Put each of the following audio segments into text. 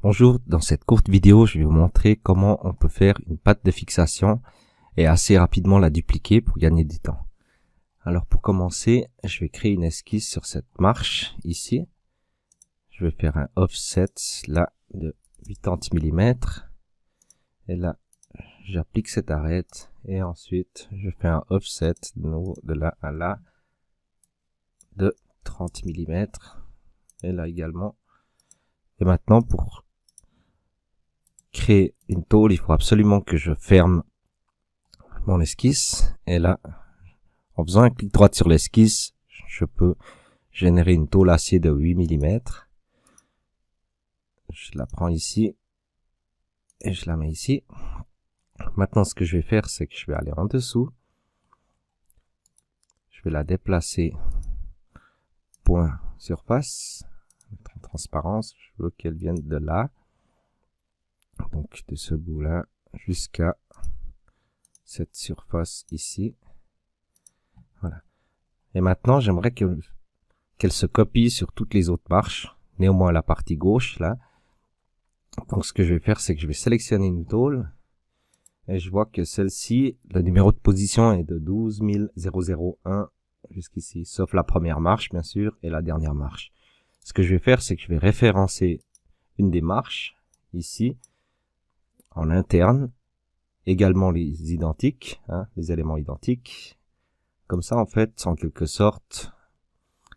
Bonjour, dans cette courte vidéo, je vais vous montrer comment on peut faire une patte de fixation et assez rapidement la dupliquer pour gagner du temps. Alors pour commencer, je vais créer une esquisse sur cette marche ici. Je vais faire un offset là de 80 mm et là j'applique cette arête et ensuite je fais un offset de nouveau de là à là de 30 mm et là également. Et maintenant pour créer une tôle, il faut absolument que je ferme mon esquisse et là en faisant un clic droit sur l'esquisse, je peux générer une tôle acier de 8 mm. Je la prends ici et je la mets ici. Maintenant, ce que je vais faire, c'est que je vais aller en dessous. Je vais la déplacer point surface, mettre en transparence. Je veux qu'elle vienne de là, donc de ce bout-là jusqu'à cette surface ici. Voilà. Et maintenant, j'aimerais qu'elle se copie sur toutes les autres marches, néanmoins la partie gauche là. Donc ce que je vais faire, c'est que je vais sélectionner une tôle et je vois que celle-ci, le numéro de position est de 12001 jusqu'ici, sauf la première marche bien sûr et la dernière marche. Ce que je vais faire, c'est que je vais référencer une des marches ici en interne, également les identiques, les éléments identiques. Comme ça en fait, en quelque sorte,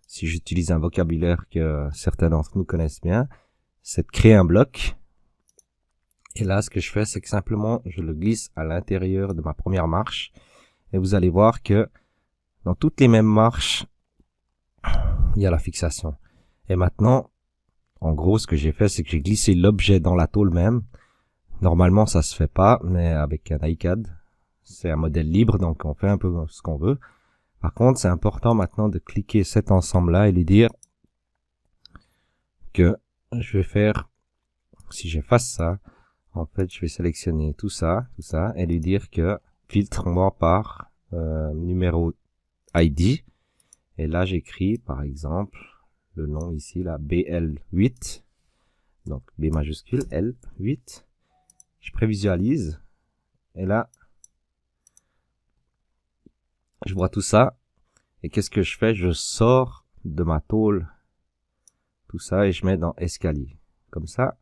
si j'utilise un vocabulaire que certains d'entre nous connaissent bien, c'est de créer un bloc. Et là, ce que je fais, c'est que simplement, je le glisse à l'intérieur de ma première marche. Et vous allez voir que dans toutes les mêmes marches, il y a la fixation. Et maintenant, en gros, ce que j'ai fait, c'est que j'ai glissé l'objet dans la tôle même. Normalement, ça se fait pas, mais avec un iCAD, c'est un modèle libre, donc on fait un peu ce qu'on veut. Par contre, c'est important maintenant de cliquer cet ensemble-là et lui dire que je vais faire, si j'efface ça, en fait, je vais sélectionner tout ça, et lui dire que filtre-moi par numéro ID. Et là, j'écris, par exemple, le nom ici, là, BL8. Donc, B majuscule, L8. Je prévisualise. Et là, je vois tout ça. Et qu'est-ce que je fais? Je sors de ma tôle tout ça et je mets dans escalier. Comme ça.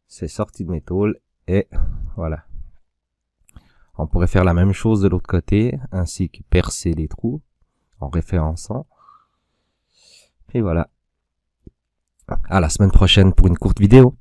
C'est sorti de mes tôles et voilà. On pourrait faire la même chose de l'autre côté, ainsi que percer les trous en référençant. Et voilà. À la semaine prochaine pour une courte vidéo.